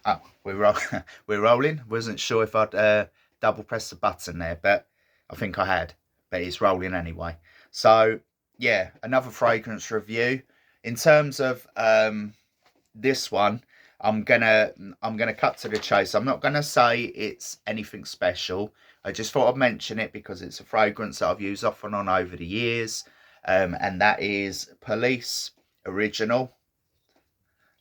Oh, we're rolling. Wasn't sure if I'd double press the button there, but I think I had. But it's rolling anyway. So yeah, another fragrance review. In terms of this one, I'm gonna I'm gonna cut to the chase. I'm not gonna say it's anything special. I just thought I'd mention it because it's a fragrance that I've used off and on over the years, and that is Police Original.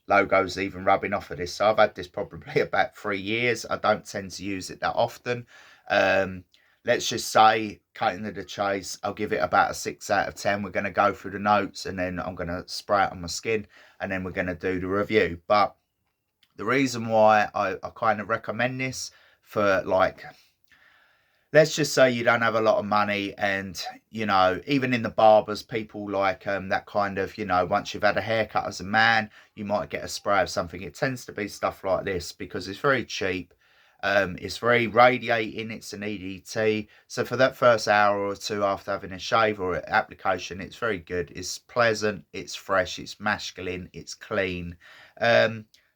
Logo's even rubbing off of this. So I've had this probably about 3 years. I don't tend to use it that often. Um, let's just say, cutting to the chase, I'll give it about a 6 out of 10. We're going to go through the notes and then I'm going to spray it on my skin and then we're going to do the review. But the reason why I kind of recommend this for, like, let's just say you don't have a lot of money, and even in the barbers, people like that kind of, once you've had a haircut as a man, you might get a spray of something. It tends to be stuff like this because it's very cheap. It's very radiating. It's an EDT, so for that first hour or two after having a shave or application, it's very good. It's pleasant, it's fresh, it's masculine, it's clean.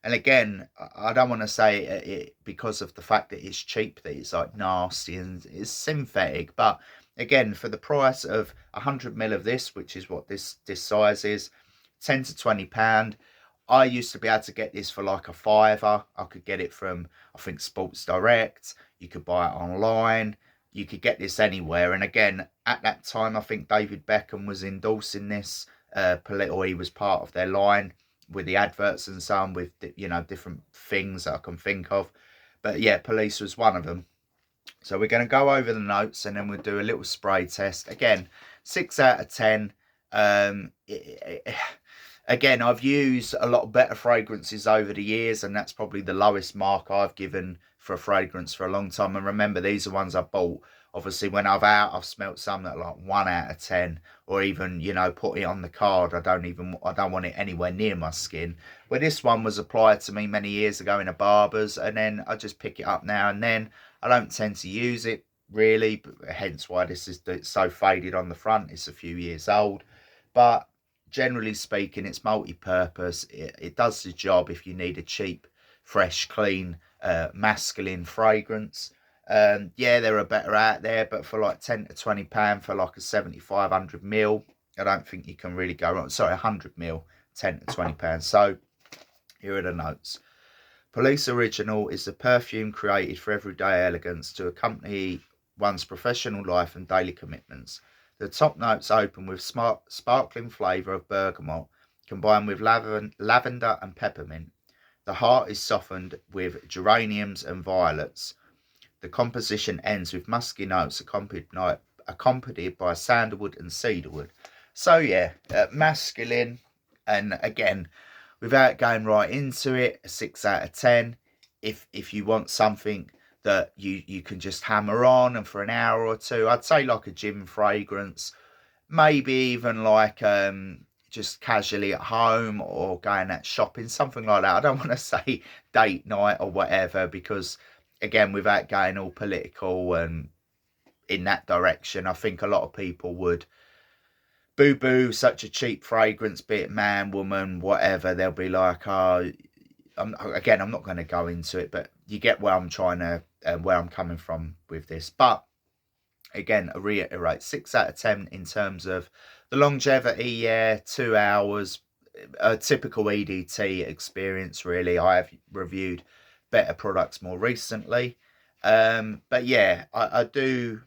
And again, I don't want to say it because of the fact that it's cheap, that it's like nasty and it's synthetic. But again, for the price of 100 ml of this, which is what this size is, 10 to 20 pound. I used to be able to get this for like a fiver. I could get it from, I think, Sports Direct. You could buy it online. You could get this anywhere. And again, at that time, I think David Beckham was endorsing this, or he was part of their line with the adverts and so on, with different things that I can think of. But yeah, Police was one of them. So we're going to go over the notes and then we'll do a little spray test. Again, 6 out of 10. Again, I've used a lot better fragrances over the years, and that's probably the lowest mark I've given for a fragrance for a long time. And remember, these are ones I bought. Obviously, when I've smelt some that are like 1 out of 10, or even, put it on the card. I don't want it anywhere near my skin. Where this one was applied to me many years ago in a barber's, and then I just pick it up now and then. I don't tend to use it really, hence why this is so faded on the front. It's a few years old, but generally speaking, it's multi-purpose. It does the job if you need a cheap, fresh, clean, masculine fragrance. Yeah, there are better out there, but for like 10 to 20 pound for like a 7500 ml, I don't think you can really go wrong. Sorry, 100 ml, 10 to 20 pounds. So here are the notes. Police Original is a perfume created for everyday elegance to accompany one's professional life and daily commitments. The top notes open with sparkling flavour of bergamot combined with lavender and peppermint. The heart is softened with geraniums and violets. The composition ends with musky notes accompanied by sandalwood and cedarwood. So yeah, masculine, and again, without going right into it, a 6 out of 10. If you want something that you can just hammer on and for an hour or two, I'd say like a gym fragrance, maybe even like just casually at home or going out shopping, something like that. I don't want to say date night or whatever, because again, without going all political and in that direction, I think a lot of people would boo such a cheap fragrance, be it man, woman, whatever. They'll be like, oh, I'm not going to go into it, but you get where I'm where I'm coming from with this. But again, I reiterate, 6 out of 10 in terms of the longevity. Yeah, 2 hours, a typical EDT experience. Really, I have reviewed better products more recently, but yeah, I do.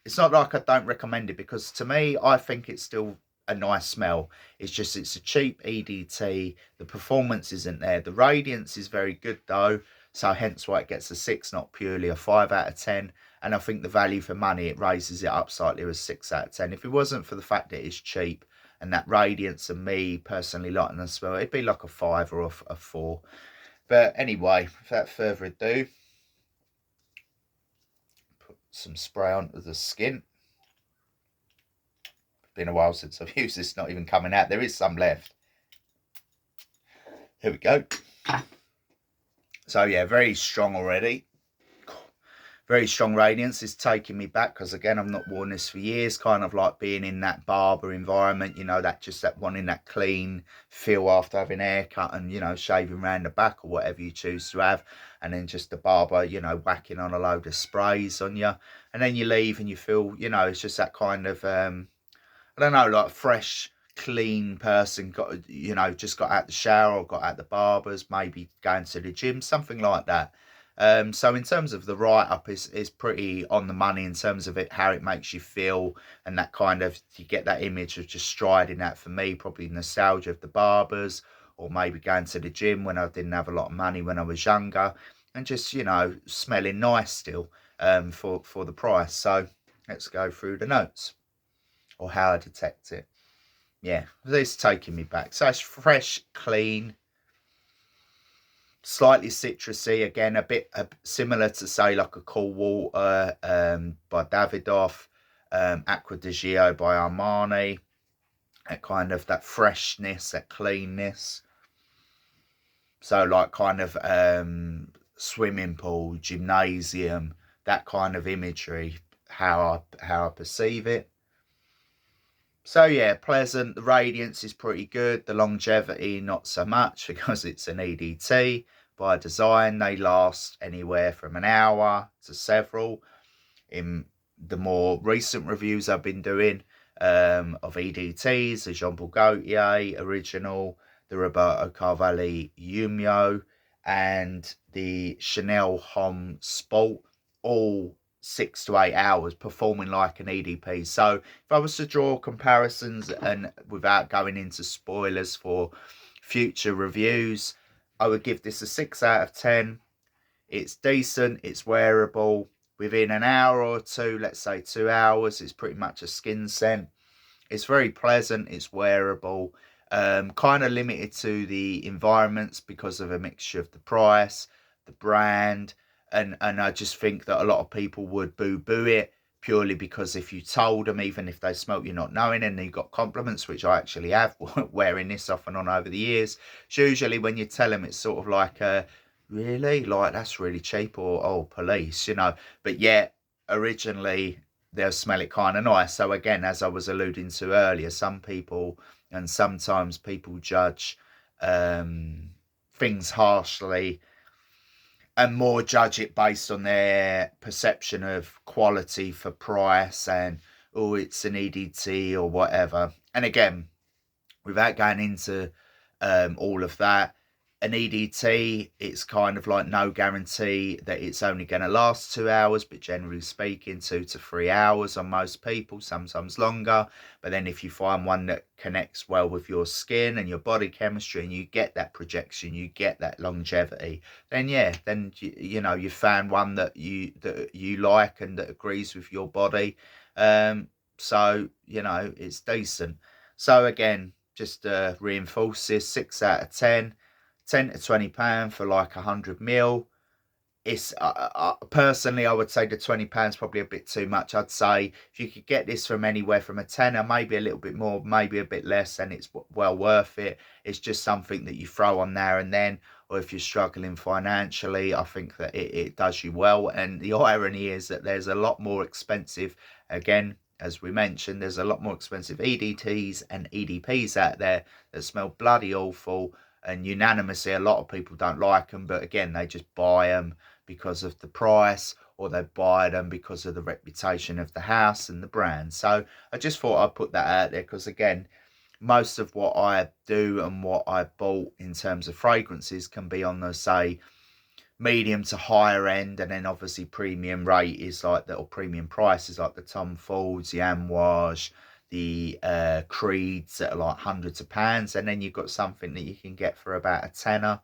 It's not like I don't recommend it, because to me, I think it's still a nice smell. It's just, it's a cheap EDT. The performance isn't there. The radiance is very good though, so hence why it gets a 6, not purely a 5 out of 10. And I think the value for money, it raises it up slightly, as 6 out of 10. If it wasn't for the fact that it's cheap and that radiance, and me personally liking the smell, it'd be like a 5 or a 4. But anyway, without further ado, put some spray onto the skin. Been a while since I've used this, not even coming out. There is some left. Here we go. So yeah, very strong already. Very strong radiance is taking me back, because again, I've not worn this for years, kind of like being in that barber environment, you know, that wanting that clean feel after having a haircut and, you know, shaving around the back or whatever you choose to have, and then just the barber, you know, whacking on a load of sprays on you, and then you leave and you feel, you know, it's just that kind of I don't know, like fresh, clean person, got, you know, just got out the shower or got out the barbers, maybe going to the gym, something like that. So in terms of the write-up, is pretty on the money in terms of it, how it makes you feel, and that kind of, you get that image of just striding that, for me, probably nostalgia of the barbers, or maybe going to the gym when I didn't have a lot of money when I was younger, and just, you know, smelling nice still, for the price. So let's go through the notes, or how I detect it. Yeah, this is taking me back. So it's fresh, clean, slightly citrusy. Again, a bit similar to, say, like a Cool Water by Davidoff, Acqua di Gio by Armani. That kind of, that freshness, that cleanness. So like kind of swimming pool, gymnasium, that kind of imagery, how I perceive it. So yeah, pleasant. The radiance is pretty good. The longevity, not so much, because it's an EDT. By design, they last anywhere from an hour to several. In the more recent reviews I've been doing of EDTs, the Jean Paul Gaultier original, the Roberto Cavalli Yumio, and the Chanel Homme Sport, all 6 to 8 hours, performing like an EDP. So if I was to draw comparisons, and without going into spoilers for future reviews, I would give this a 6 out of 10. It's decent, it's wearable. Within an hour or two, let's say 2 hours, it's pretty much a skin scent. It's very pleasant, it's wearable. Kind of limited to the environments because of a mixture of the price, the brand, and I just think that a lot of people would boo-boo it, purely because if you told them, even if they smelt you not knowing, and you got compliments, which I actually have wearing this off and on over the years, it's usually when you tell them, it's sort of like really, like, that's really cheap, or oh, police, you know. But yet originally they'll smell it kind of nice. So again, as I was alluding to earlier, some people, and sometimes people, judge things harshly, and more judge it based on their perception of quality for price, and oh, it's an EDT or whatever. And again, without going into all of that, an EDT, it's kind of like no guarantee that it's only going to last 2 hours, but generally speaking, 2 to 3 hours on most people, sometimes longer. But then if you find one that connects well with your skin and your body chemistry, and you get that projection, you get that longevity, then yeah, then you know, you found one that you like and that agrees with your body. So you know, it's decent. So again, just reinforce this, 6 out of 10. 10 to 20 pound for like 100 mil. It's personally, I would say the 20 pounds probably a bit too much. I'd say if you could get this from anywhere from a tenner, maybe a little bit more, maybe a bit less, then it's well worth it. It's just something that you throw on there and then, or if you're struggling financially, I think that it does you well. And the irony is that there's a lot more expensive, again, as we mentioned, there's a lot more expensive EDTs and EDPs out there that smell bloody awful, and unanimously a lot of people don't like them, but again, they just buy them because of the price, or they buy them because of the reputation of the house and the brand. So I just thought I'd put that out there, because again, most of what I do and what I bought in terms of fragrances can be on the, say, medium to higher end, and then obviously premium rate is like that, or premium prices like the Tom Fords, the Amouage, the Creeds that are like hundreds of pounds, and then you've got something that you can get for about a tenner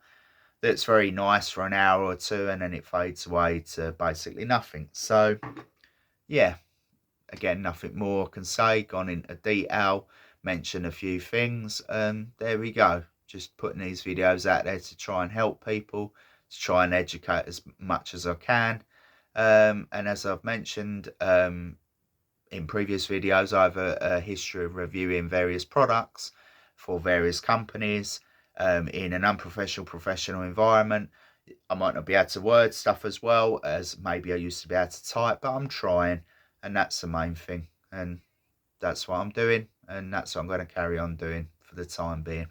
that's very nice for an hour or two, and then it fades away to basically nothing. So yeah, again, nothing more I can say. Gone into detail, mention a few things, and there we go. Just putting these videos out there to try and help people, to try and educate as much as I can. And as I've mentioned in previous videos, I have a history of reviewing various products for various companies in an unprofessional, professional environment. I might not be able to word stuff as well as maybe I used to be able to type, but I'm trying, and that's the main thing. And that's what I'm doing, and that's what I'm going to carry on doing for the time being.